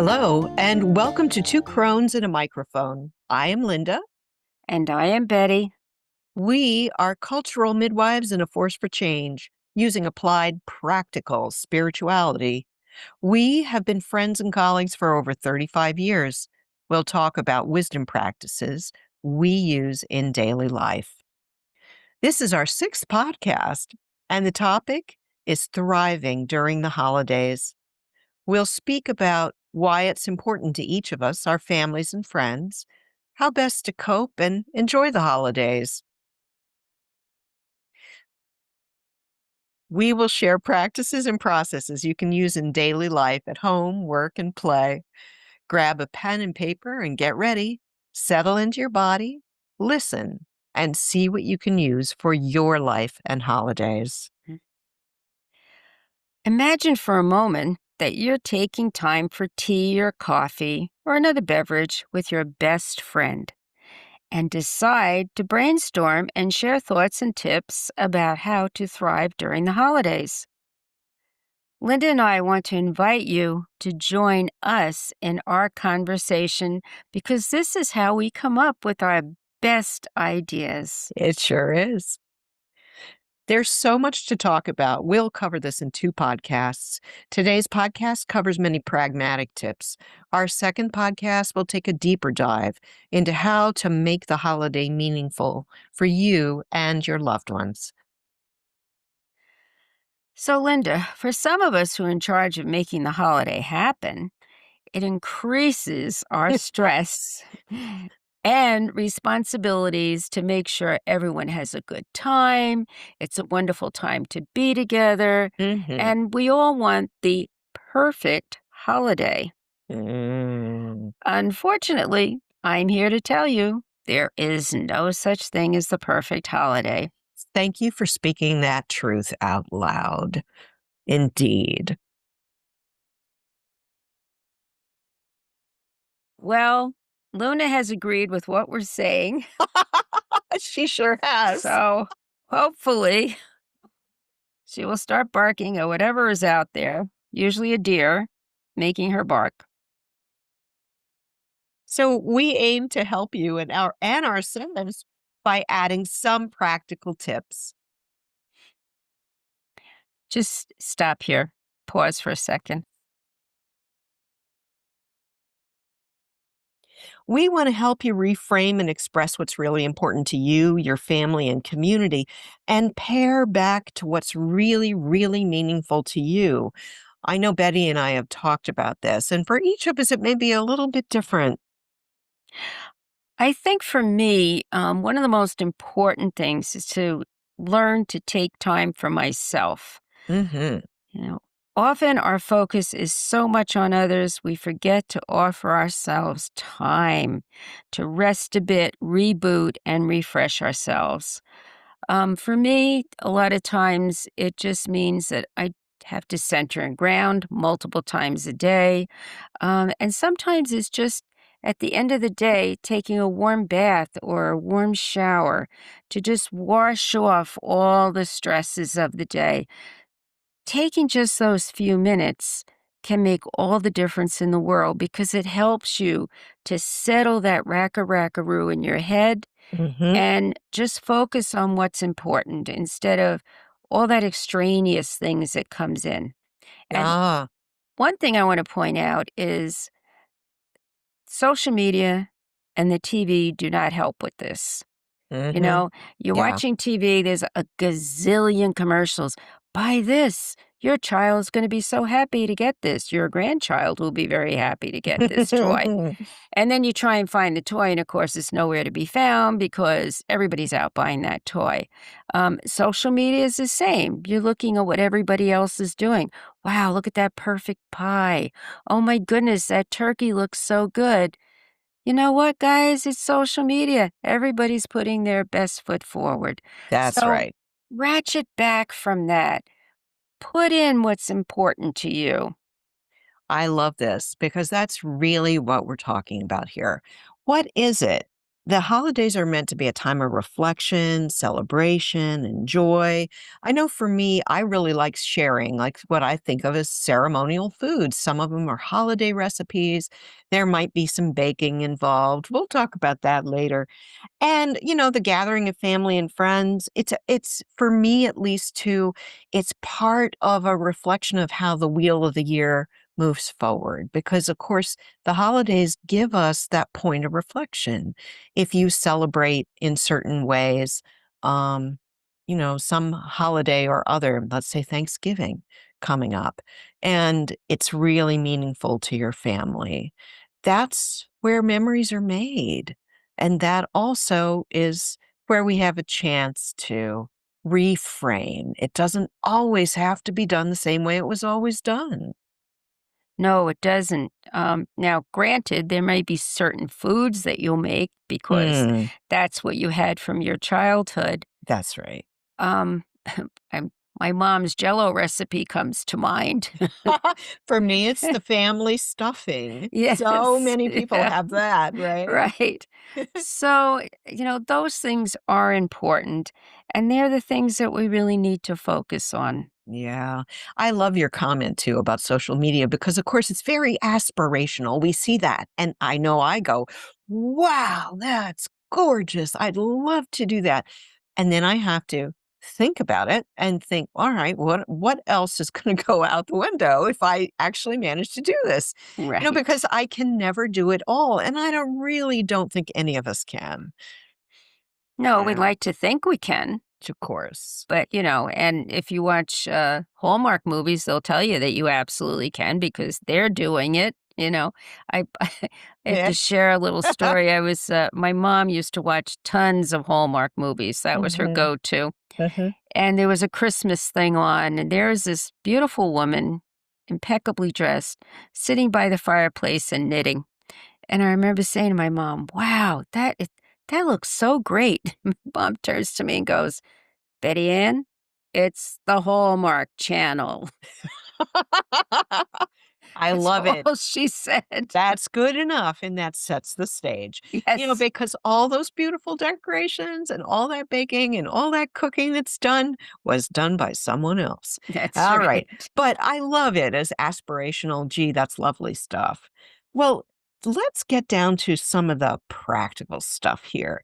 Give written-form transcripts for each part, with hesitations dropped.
Hello, and welcome to Two Crones and a Microphone. I am Linda. And I am Betty. We are cultural midwives and a force for change, using applied practical spirituality. We have been friends and colleagues for over 35 years. We'll talk about wisdom practices we use in daily life. This is our sixth podcast, and the topic is thriving during the holidays. We'll speak about why it's important to each of us, our families and friends, how best to cope and enjoy the holidays. We will share practices and processes you can use in daily life at home, work, and play. Grab a pen and paper and get ready. Settle into your body, listen, and see what you can use for your life and holidays. Imagine for a moment that you're taking time for tea or coffee or another beverage with your best friend and decide to brainstorm and share thoughts and tips about how to thrive during the holidays. Linda and I want to invite you to join us in our conversation because this is how we come up with our best ideas. It sure is. There's so much to talk about. We'll cover this in two podcasts. Today's podcast covers many pragmatic tips. Our second podcast will take a deeper dive into how to make the holiday meaningful for you and your loved ones. So, Linda, for some of us who are in charge of making the holiday happen, it increases our stress and responsibilities to make sure everyone has a good time. It's a wonderful time to be together, Mm-hmm. and we all want the perfect holiday. Mm. Unfortunately, I'm here to tell you there is no such thing as the perfect holiday. Thank you for speaking that truth out loud. Indeed. Well, Luna has agreed with what we're saying, She sure has. so hopefully she will start barking at whatever is out there, usually a deer, making her bark. So we aim to help you and ourselves by adding some practical tips. Just stop here. Pause for a second. We want to help you reframe and express what's really important to you, your family, and community, and pair back to what's really, really meaningful to you. I know Betty and I have talked about this, and for each of us, it may be a little bit different. I think for me, one of the most important things is to learn to take time for myself. Mm-hmm. You know, often our focus is so much on others, we forget to offer ourselves time to rest a bit, reboot, and refresh ourselves. For me, a lot of times it just means that I have to center and ground multiple times a day. And sometimes it's just at the end of the day, taking a warm bath or a warm shower to just wash off all the stresses of the day. Taking just those few minutes can make all the difference in the world because it helps you to settle that rackaroo in your head Mm-hmm. and just focus on what's important instead of all that extraneous things that comes in. And Ah. one thing I want to point out is social media and the TV do not help with this. You Mm-hmm. know, you're Yeah. watching TV, there's a gazillion commercials. Buy this. Your child's going to be so happy to get this. Your grandchild will be very happy to get this toy. And then you try and find the toy, and of course, it's nowhere to be found because everybody's out buying that toy. Social media is the same. You're looking at what everybody else is doing. Wow, look at that perfect pie. Oh my goodness, that turkey looks so good. You know what, guys? It's social media. Everybody's putting their best foot forward. That's So right. ratchet back from that. Put in what's important to you. I love this because that's really what we're talking about here. What is it The holidays are meant to be a time of reflection, celebration, and joy. I know for me, I really like sharing, like what I think of as ceremonial foods. Some of them are holiday recipes. There might be some baking involved. We'll talk about that later. And, the gathering of family and friends, it's for me at least too, it's part of a reflection of how the wheel of the year moves forward because of course the holidays give us that point of reflection. If you celebrate in certain ways, um, some holiday or other, let's say Thanksgiving coming up, and it's really meaningful to your family. That's where memories are made. And that also is where we have a chance to reframe. It doesn't always have to be done the same way it was always done. No, it doesn't. Now, granted, there may be certain foods that you'll make because Mm, that's what you had from your childhood. that's right. Um, I'm, my mom's Jello recipe comes to mind. For me, it's the family stuffing. So Yes, many people yeah, have that, right? right. So, those things are important, and they're the things that we really need to focus on. Yeah. I love your comment too about social media because, of course, it's very aspirational. We see that. And I know I go, wow, that's gorgeous. I'd love to do that. And then I have to think about it and think, all right, what else is going to go out the window if I actually manage to do this? Right. Because I can never do it all. And I don't think any of us can. No, we'd Yeah, like to think we can. of course. But, and if you watch, Hallmark movies, they'll tell you that you absolutely can because they're doing it. I I have Yeah. to share a little story. My mom used to watch tons of Hallmark movies. That was her Hmm. go-to. And there was a Christmas thing on, and there's this beautiful woman, impeccably dressed, sitting by the fireplace and knitting. And I remember saying to my mom, "Wow, that looks so great." Mom turns to me and goes, "Betty Ann, it's the Hallmark Channel." I That's love it. all she said. That's good enough, and that sets the stage. Yes, Because all those beautiful decorations and all that baking and all that cooking that's done was done by someone else. that's All right. right. But I love it as aspirational. Gee, that's lovely stuff. Well, let's get down to some of the practical stuff here.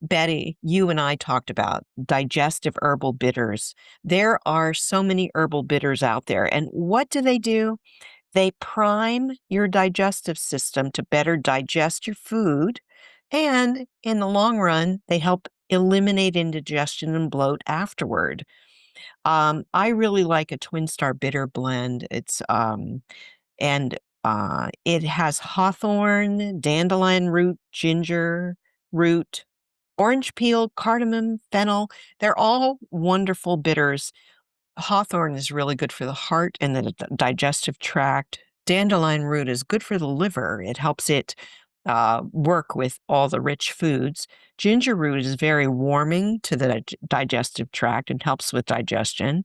Betty, you and I talked about digestive herbal bitters. There are so many herbal bitters out there. And what do? They prime your digestive system to better digest your food, and in the long run, they help eliminate indigestion and bloat afterward. I really like a Twin Star Bitter blend. It has hawthorn, dandelion root, ginger root, orange peel, cardamom, fennel. They're all wonderful bitters. Hawthorn is really good for the heart and the digestive tract. Dandelion root is good for the liver. It helps it work with all the rich foods. Ginger root is very warming to the digestive tract and helps with digestion.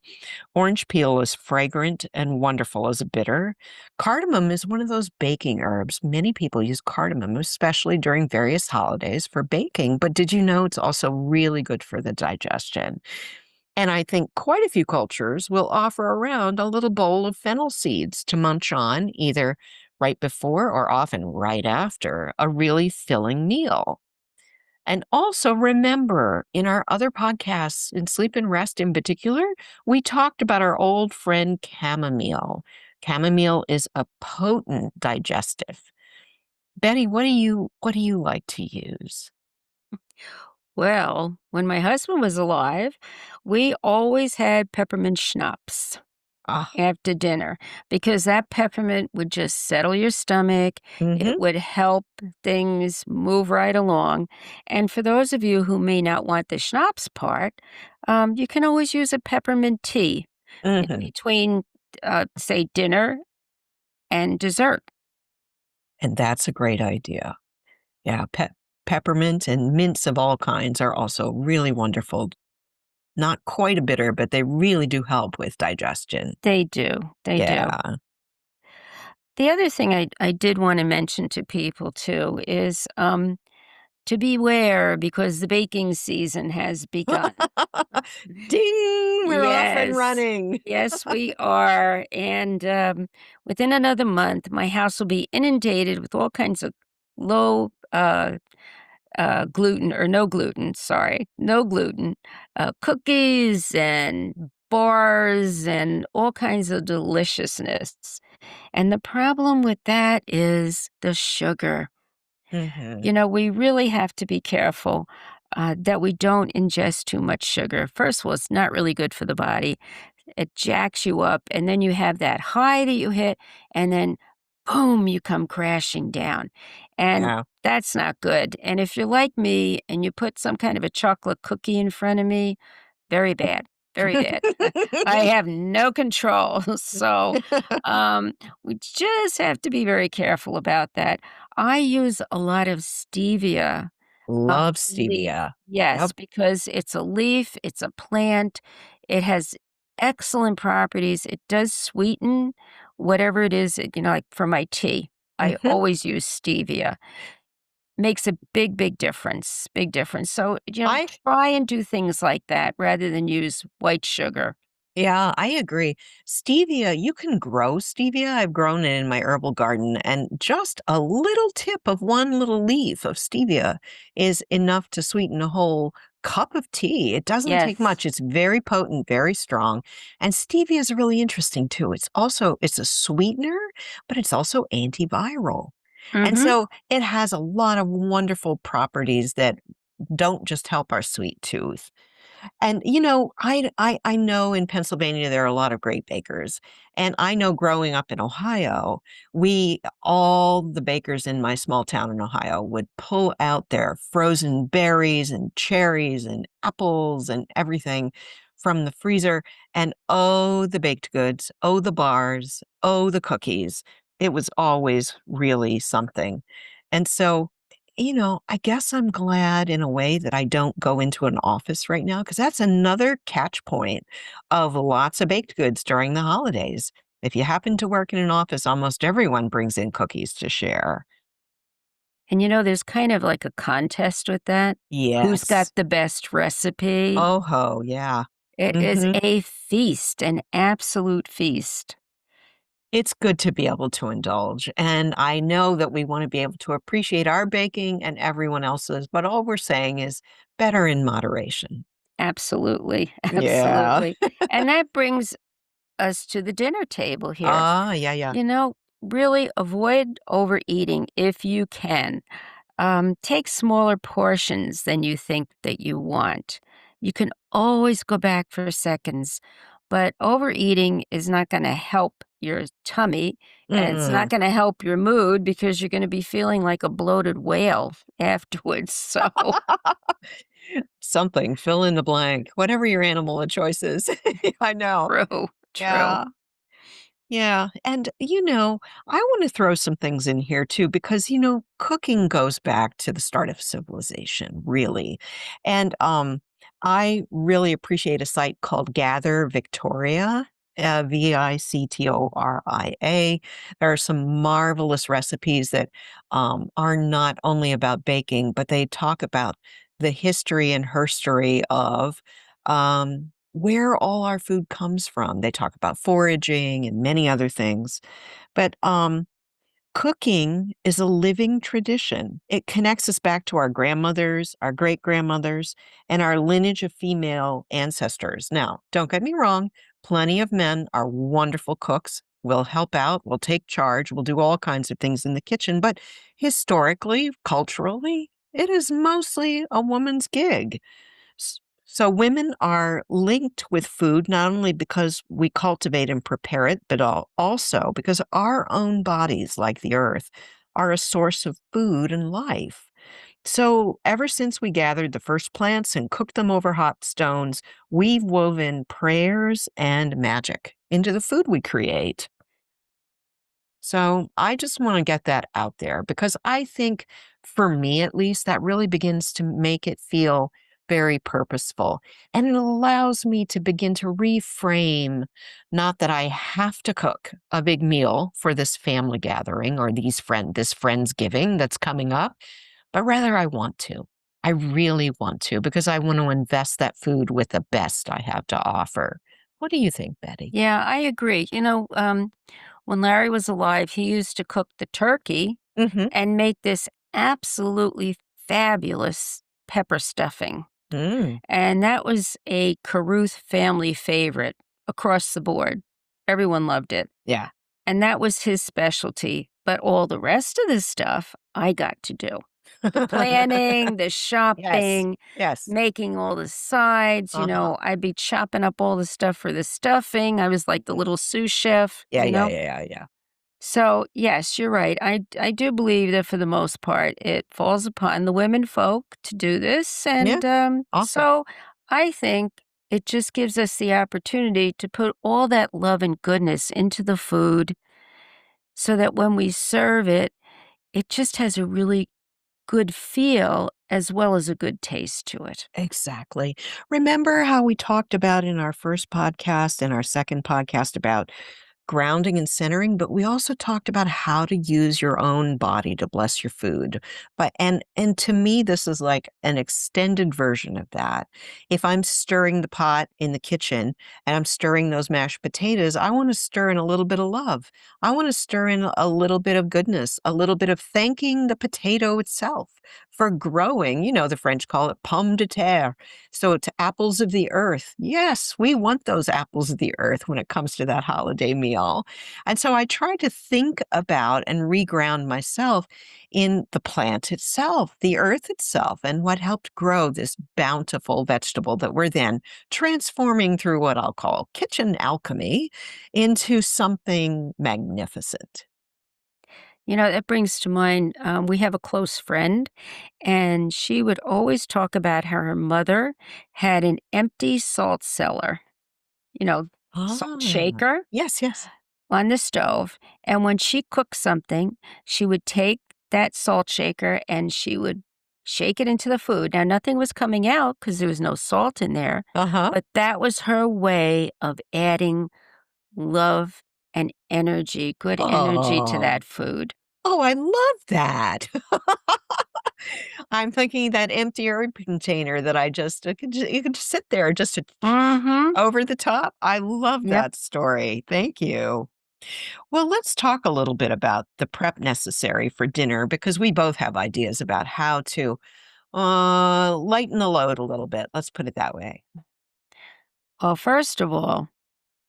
Orange peel is fragrant and wonderful as a bitter. Cardamom is one of those baking herbs. Many people use cardamom, especially during various holidays for baking. But did you know it's also really good for the digestion? And I think quite a few cultures will offer around a little bowl of fennel seeds to munch on, either right before or often right after a really filling meal. And also remember, in our other podcasts, in Sleep and Rest in particular, we talked about our old friend chamomile. Chamomile is a potent digestive. Betty, what do you like to use? Well, when my husband was alive, we always had peppermint schnapps Ah, after dinner because that peppermint would just settle your stomach. It mm-hmm, would help things move right along. And for those of you who may not want the schnapps part, you can always use a peppermint tea in mm-hmm. between, say, dinner and dessert. And that's a great idea. Yeah, peppermint and mints of all kinds are also really wonderful. Not quite a bitter, but they really do help with digestion. They do. They do. Yeah. The other thing I did want to mention to people too is To beware because the baking season has begun. Ding! We're off and Yes. running. Yes, we are. And within another month, my house will be inundated with all kinds of low gluten or no gluten, sorry, no gluten cookies and bars and all kinds of deliciousness. And the problem with that is the sugar. Mhm. We really have to be careful that we don't ingest too much sugar. First of all, it's not really good for the body. It jacks you up, and then you have that high that you hit, and then boom, you come crashing down. And Yeah. that's not good. And if you're like me and you put some kind of a chocolate cookie in front of me, very bad, very bad. I have no control. So um, we just have to be very careful about that. I use a lot of stevia Love leaf. stevia. Yes, Yep. because it's a leaf, it's a plant, it has excellent properties. It does sweeten whatever it is, like for my tea. I Mhm. always use stevia. Makes a big, big difference, big difference. So, I try and do things like that rather than use white sugar. Yeah, I agree. Stevia, you can grow stevia. I've grown it in my herbal garden, and just a little tip of one little leaf of stevia is enough to sweeten a whole cup of tea. It doesn't take Yes. much. It's very potent, very strong. And stevia is really interesting too. It's a sweetener, but it's also antiviral. And Mhm. so it has a lot of wonderful properties that don't just help our sweet tooth. And, I know in Pennsylvania there are a lot of great bakers, and I know growing up in Ohio, we all the bakers in my small town in Ohio would pull out their frozen berries and cherries and apples and everything from the freezer, and, oh, the baked goods, oh, the bars, oh, the cookies. It was always really something. And so I guess I'm glad in a way that I don't go into an office right now because that's another catch point of lots of baked goods during the holidays. If you happen to work in an office, almost everyone brings in cookies to share. And there's kind of like a contest with that. Who's got Yes. the best recipe? Oh ho, yeah. It is Mhm. a feast, an absolute feast. It's good to be able to indulge, and I know that we wanna be able to appreciate our baking and everyone else's, but all we're saying is better in moderation. Absolutely, Yeah. absolutely. And that brings us to the dinner table here. Ah, yeah, yeah. Really avoid overeating if you can. Take smaller portions than you think that you want. You can always go back for seconds, but overeating is not going to help your tummy and it's not Mm-mm. going to help your mood because you're going to be feeling like a bloated whale afterwards. So, Something, fill in the blank, whatever your animal of choice is. I know. true, true. Yeah. Yeah. And, I want to throw some things in here too, because, cooking goes back to the start of civilization, really. And I really appreciate a site called Gather Victoria. Victoria. There are some marvelous recipes that are not only about baking, but they talk about the history and herstory of where all our food comes from. They talk about foraging and many other things. But cooking is a living tradition. It connects us back to our grandmothers, our great grandmothers, and our lineage of female ancestors. Now, don't get me wrong, plenty of men are wonderful cooks. Will help out, will take charge, will do all kinds of things in the kitchen. But historically, culturally, it is mostly a woman's gig. So women are linked with food not only because we cultivate and prepare it, but also because our own bodies, like the earth, are a source of food and life. So ever since we gathered the first plants and cooked them over hot stones, we've woven prayers and magic into the food we create. So I just want to get that out there because I think, for me at least, that really begins to make it feel very purposeful. And it allows me to begin to reframe, not that I have to cook a big meal for this family gathering or this Friendsgiving that's coming up, but rather I want to. I really want to because I want to invest that food with the best I have to offer. What do you think, Betty? Yeah, I agree. When Larry was alive, he used to cook the turkey Mm-hmm. and make this absolutely fabulous pepper stuffing. Mm. And that was a Caruth family favorite across the board. Everyone loved it. Yeah. And that was his specialty. But all the rest of the stuff I got to do. The planning, the Yes. shopping, Yes. making all the sides. Uh-huh. I'd be chopping up all the stuff for the stuffing. I was like the little sous chef, Yeah, yeah, yeah, yeah, yeah. So, yes, you're right. I do believe that for the most part, it falls upon the women folk to do this. Yeah. And Awesome. so I think it just gives us the opportunity to put all that love and goodness into the food so that when we serve it, it just has a really good feel as well as a good taste to it. Exactly. Remember how we talked about in our first podcast and our second podcast about grounding and centering, but we also talked about how to use your own body to bless your food. And to me, this is like an extended version of that. If I'm stirring the pot in the kitchen and I'm stirring those mashed potatoes, I want to stir in a little bit of love. I want to stir in a little bit of goodness, a little bit of thanking the potato itself for growing. The French call it pomme de terre. So it's apples of the earth. Yes, we want those apples of the earth when it comes to that holiday meal. And so I try to think about and reground myself in the plant itself, the earth itself, and what helped grow this bountiful vegetable that we're then transforming through what I'll call kitchen alchemy into something magnificent. That brings to mind, we have a close friend, and she would always talk about how her mother had an empty salt cellar, salt Ah, shaker yes, yes. on the stove. And when she cooked something, she would take that salt shaker and she would shake it into the food. Now, nothing was coming out because there was no salt in there, Uh-huh. but that was her way of adding love and energy, good energy to Oh. that food. Oh, I love that. I'm thinking that empty herb container that I just you could just sit there just to Mhm. over the top. I love Yep. that story. Thank you. Well, let's talk a little bit about the prep necessary for dinner because we both have ideas about how to lighten the load a little bit. Let's put it that way. Well, first of all,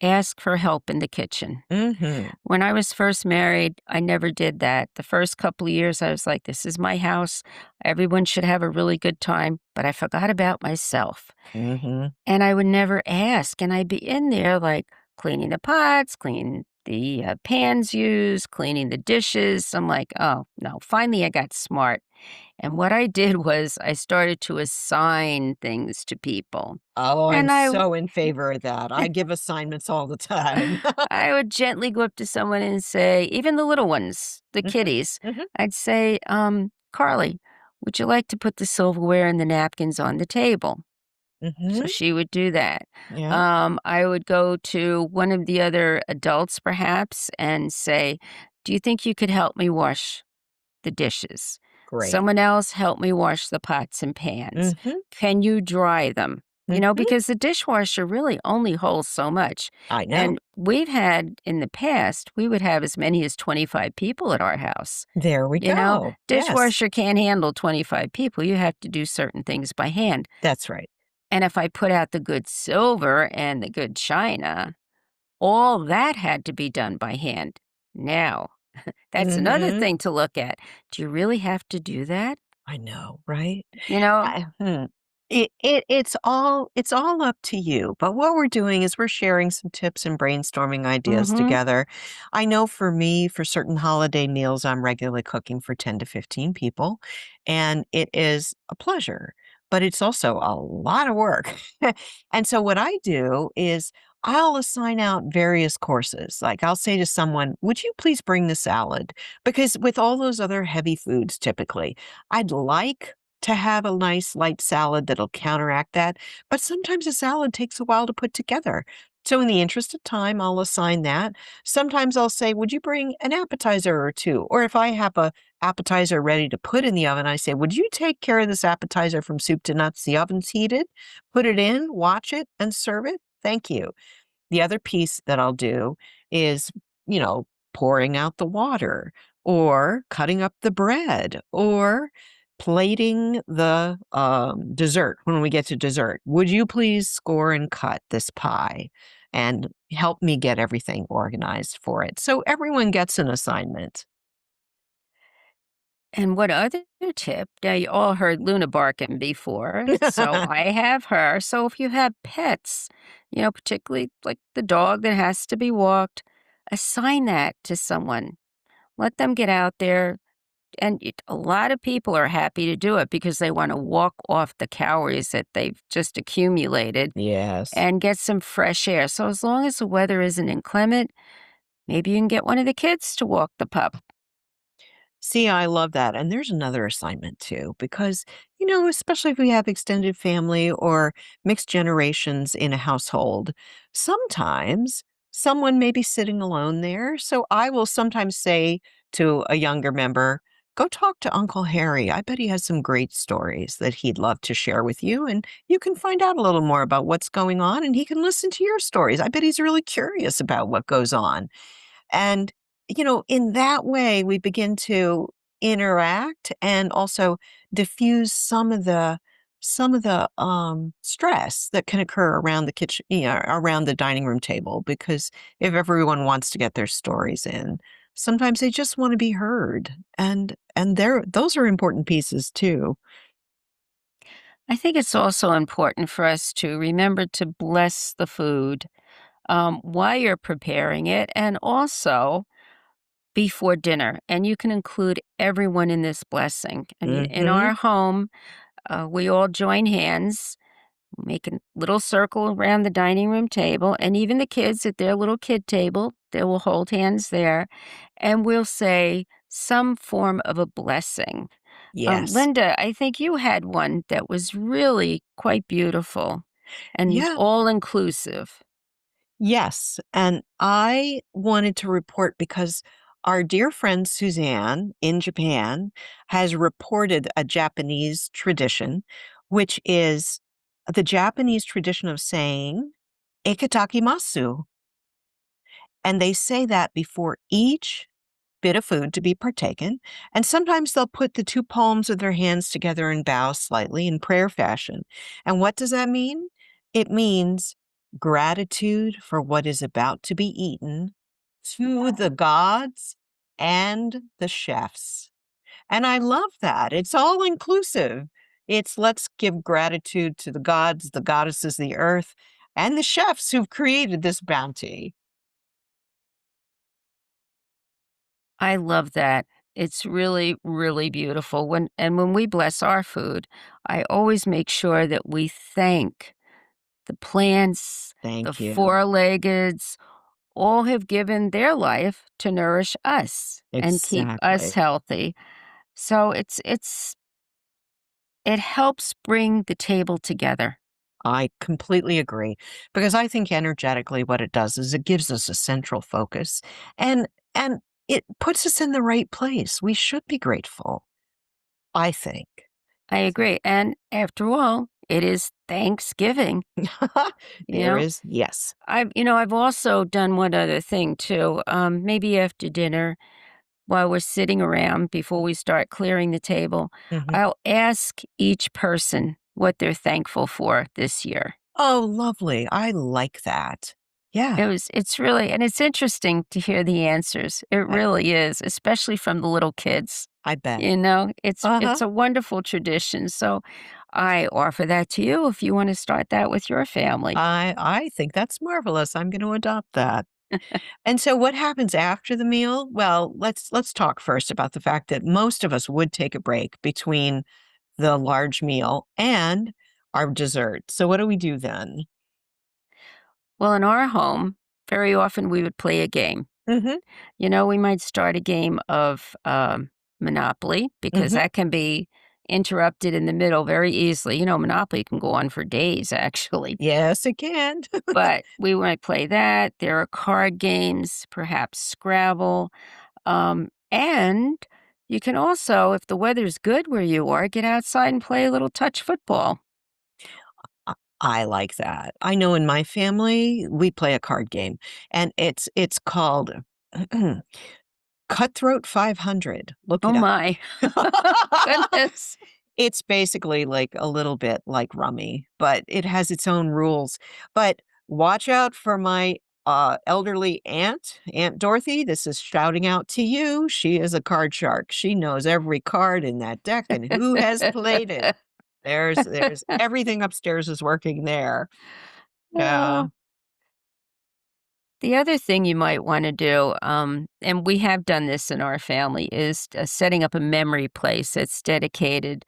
ask for help in the kitchen. Mhm. When I was first married, I never did that. The first couple of years, I was like, this is my house. Everyone should have a really good time. But I forgot about myself. Mhm. And I would never ask. And I'd be in there like cleaning the pots, cleaning the pans used, cleaning the dishes. I'm like, oh, no. Finally, I got smart. And what I did was I started to assign things to people. Oh, I'm And I so in favor of that. I give assignments all the time. I would gently go up to someone and say, even the little ones, the Mhm. kiddies, Mhm. I'd say, Carly, would you like to put the silverware and the napkins on the table? So Mhm. she would do that. Yeah. I would go to one of the other adults, perhaps, and say, do you think you could help me wash the dishes? Great. Someone else help me wash the pots and pans. Mhm. Can you dry them? Mhm. Because the dishwasher really only holds so much. I know. And we've had in the past, we would have as many as 25 people at our house. There we go. Yes. Dishwasher can't handle 25 people. You have to do certain things by hand. That's right. And if I put out the good silver and the good china, all that had to be done by hand. Now, that's another Mhm. thing to look at. Do you really have to do that? I know, right? You know? I hmm. It's all up to you, but what we're doing is we're sharing some tips and brainstorming ideas Mhm. together. I know for me, for certain holiday meals, I'm regularly cooking for 10 to 15 people, and it is a pleasure, but it's also a lot of work. And so what I do is I'll assign out various courses. Like I'll say to someone, "Would you please bring the salad?" Because with all those other heavy foods typically, I'd like to have a nice light salad that'll counteract that, but sometimes a salad takes a while to put together. So, in the interest of time, I'll assign that. Sometimes I'll say, would you bring an appetizer or two? Or if I have a appetizer ready to put in the oven, I say, would you take care of this appetizer from soup to nuts? The oven's heated. Put it in, watch it, and serve it. Thank you. The other piece that I'll do is, you know, pouring out the water or cutting up the bread or plating the dessert when we get to dessert. Would you please score and cut this pie and help me get everything organized for it? So everyone gets an assignment. And what other tip? Now, you all heard Luna barking before, so I have her. So if you have pets, particularly like the dog that has to be walked, assign that to someone. Let them get out there. And a lot of people are happy to do it because they want to walk off the calories that they've just accumulated Yes. and get some fresh air. So as long as the weather isn't inclement, maybe you can get one of the kids to walk the pup. See, I love that. And there's another assignment too, because, especially if we have extended family or mixed generations in a household, sometimes someone may be sitting alone there. So I will sometimes say to a younger member, go talk to Uncle Harry. I bet he has some great stories that he'd love to share with you. And you can find out a little more about what's going on and he can listen to your stories. I bet he's really curious about what goes on. And, in that way, we begin to interact and also diffuse some of the stress that can occur around the kitchen, around the dining room table. Because if everyone wants to get their stories in, sometimes they just want to be heard, and those are important pieces too. I think it's also important for us to remember to bless the food while you're preparing it and also before dinner. And you can include everyone in this blessing. I mean, in Hmm. our home, we all join hands, make a little circle around the dining room table, and even the kids at their little kid table, they will hold hands there, and we'll say some form of a blessing. Yes. Linda, I think you had one that was really quite beautiful and Yeah. all inclusive. Yes, and I wanted to report because our dear friend Suzanne in Japan has reported a Japanese tradition, which is the Japanese tradition of saying "ikitakimasu," and they say that before each bit of food to be partaken, and sometimes they'll put the two palms of their hands together and bow slightly in prayer fashion. And what does that mean? It means gratitude for what is about to be eaten to the gods and the chefs. And I love that. It's all inclusive. It's let's give gratitude to the gods, the goddesses, the earth, and the chefs who've created this bounty. I love that. It's really, really beautiful. When we bless our food, I always make sure that we thank the plants, the Thank you. four-leggeds, all have given their life to nourish us and keep us Exactly. healthy. So it helps bring the table together. I completely agree because I think energetically what it does is it gives us a central focus and it puts us in the right place. We should be grateful, I think. I agree. And after all, it is Thanksgiving, you There know? is yes. I've also done one other thing too. Maybe after dinner, while we're sitting around before we start clearing the table, Mhm. I'll ask each person what they're thankful for this year. Oh, lovely. I like that. Yeah, It's really, and it's interesting to hear the answers. It I really is, especially from the little kids. I bet. It's Uh-huh. a wonderful tradition. So I offer that to you if you want to start that with your family. I think that's marvelous. I'm going to adopt that. And so what happens after the meal? Well, let's talk first about the fact that most of us would take a break between the large meal and our dessert. So what do we do then? Well, in our home, very often we would play a game. Mhm, We might start a game of Monopoly because mhm. that can be interrupted in the middle very easily. Monopoly can go on for days, actually. Yes, it can. But we might play that. There are card games, perhaps Scrabble. And you can also, if the weather's good where you are, get outside and play a little touch football. I like that. I know in my family, we play a card game, and it's called Cutthroat 500. Look Oh it up. my goodness. It's basically like a little bit like Rummy, but it has its own rules. But watch out for my elderly Aunt Dorothy. This is shouting out to you. She is a card shark. She knows every card in that deck and who has played it. There's everything upstairs is working there. Yeah. Oh. The other thing you might want to do, and we have done this in our family, is setting up a memory place that's dedicated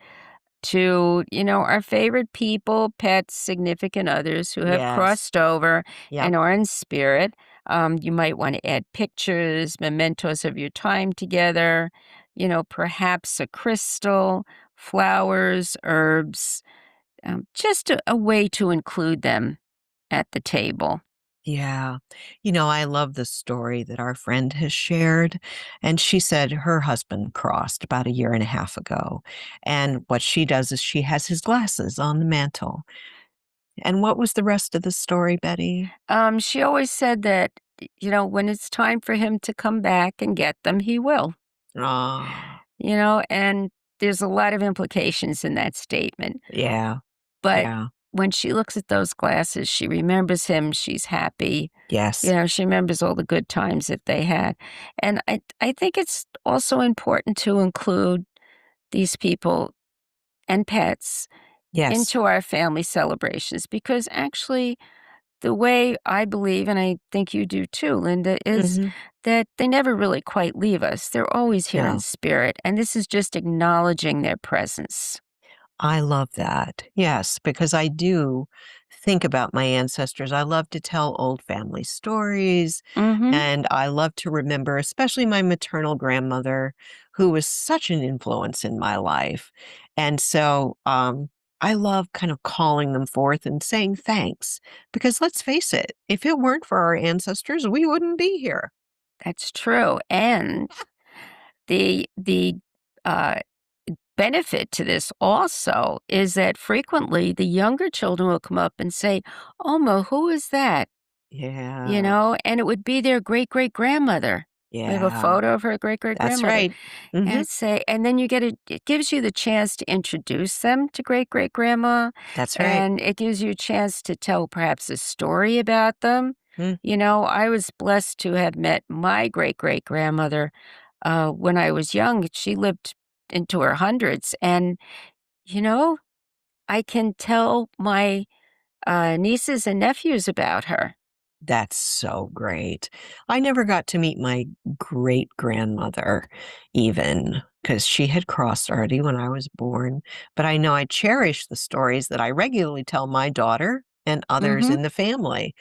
to, our favorite people, pets, significant others who have Yes. crossed over Yep. and are in spirit. You might want to add pictures, mementos of your time together, perhaps a crystal, flowers, herbs, just a way to include them at the table. Yeah. I love the story that our friend has shared. And she said her husband crossed about a year and a half ago. And what she does is she has his glasses on the mantle. And what was the rest of the story, Betty? She always said that, when it's time for him to come back and get them, he will. Oh, And there's a lot of implications in that statement. yeah. But Yeah. when she looks at those glasses, she remembers him, she's happy. Yes. She remembers all the good times that they had. And I think it's also important to include these people and pets Yes. into our family celebrations because actually the way I believe, and I think you do too, Linda, is Hmm. that they never really quite leave us. They're always here in No. spirit. And this is just acknowledging their presence. I love that. Yes, because I do think about my ancestors. I love to tell old family stories, Mm-hmm. and I love to remember, especially my maternal grandmother, who was such an influence in my life. And so I love kind of calling them forth and saying thanks, because let's face it, if it weren't for our ancestors, we wouldn't be here. That's true. And the uh, benefit to this also is that frequently the younger children will come up and say, "Oma, who is that?" Yeah, And it would be their great great grandmother. We have a yeah, photo of her great great that's grandmother. right. Hmm. And then it gives you the chance to introduce them to great great grandma, That's right. and it gives you a chance to tell perhaps a story about them. Mm. I was blessed to have met my great great grandmother when I was young. She lived into her hundreds, and you know, I can tell my nieces and nephews about her. That's so great. I never got to meet my great grandmother, even because she had crossed already when I was born. But I know I cherish the stories that I regularly tell my daughter and others Mm-hmm. in the family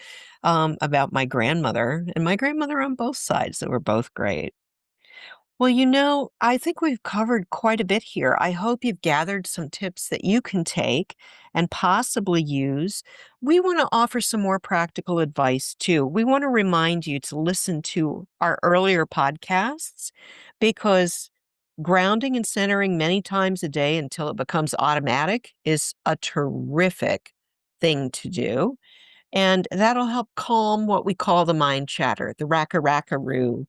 about my grandmother and my grandmother on both sides that were both great. Well, I think we've covered quite a bit here. I hope you've gathered some tips that you can take and possibly use. We want to offer some more practical advice too. We want to remind you to listen to our earlier podcasts because grounding and centering many times a day until it becomes automatic is a terrific thing to do. And that'll help calm what we call the mind chatter, the racka-rackaroo.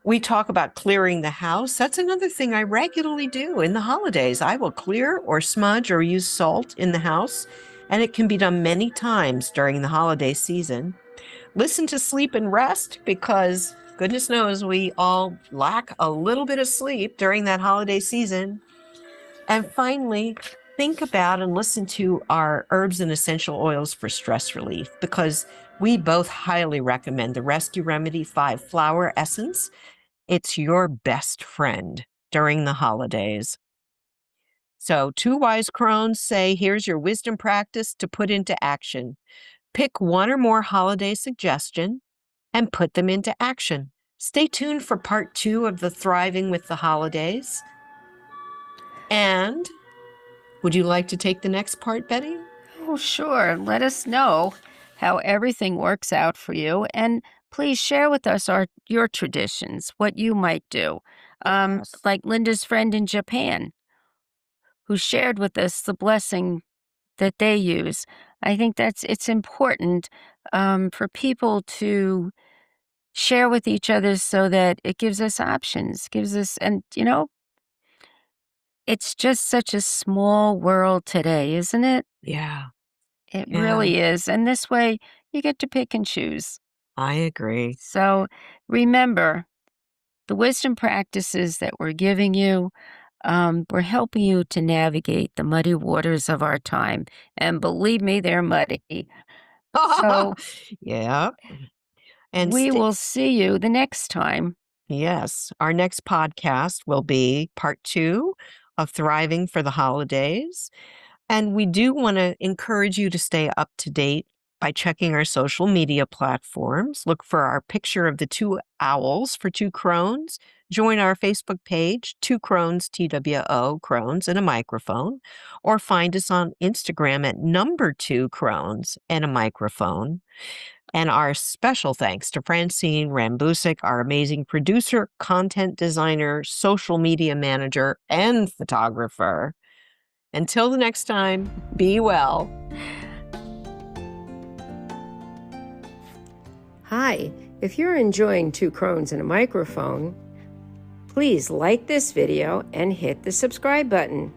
We talk about clearing the house. That's another thing I regularly do in the holidays. I will clear or smudge or use salt in the house, and it can be done many times during the holiday season. Listen to sleep and rest because goodness knows we all lack a little bit of sleep during that holiday season. And finally, think about and listen to our herbs and essential oils for stress relief because we both highly recommend the Rescue Remedy 5 Flower Essence. It's your best friend during the holidays. So, two wise crones say, here's your wisdom practice to put into action. Pick one or more holiday suggestion and put them into action. Stay tuned for part 2 of the Thriving with the Holidays. And Would you like to take the next part, Betty? Oh, sure. Let us know how everything works out for you. And please share with us your traditions, what you might do. Yes. Like Linda's friend in Japan, who shared with us the blessing that they use. I think it's important for people to share with each other so that it gives us options, gives us, and it's just such a small world today, isn't it? Yeah. It Yeah. really is. And this way, you get to pick and choose. I agree. So remember, the wisdom practices that we're giving you, we're helping you to navigate the muddy waters of our time. And believe me, they're muddy. So Yeah. And we will see you the next time. yes, our next podcast will be part 2 of Thriving for the Holidays. And we do want to encourage you to stay up to date by checking our social media platforms. Look for our picture of the 2 owls for 2 crones. Join our Facebook page, 2 crones, TWO, crones, and a microphone. Or find us on Instagram at number 2 crones and a microphone. And our special thanks to Francine Rambusik, our amazing producer, content designer, social media manager, and photographer. Until the next time, be well. Hi, if you're enjoying 2 Crones and a Microphone, please like this video and hit the subscribe button.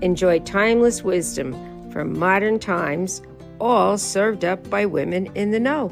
Enjoy timeless wisdom from modern times, all served up by women in the know.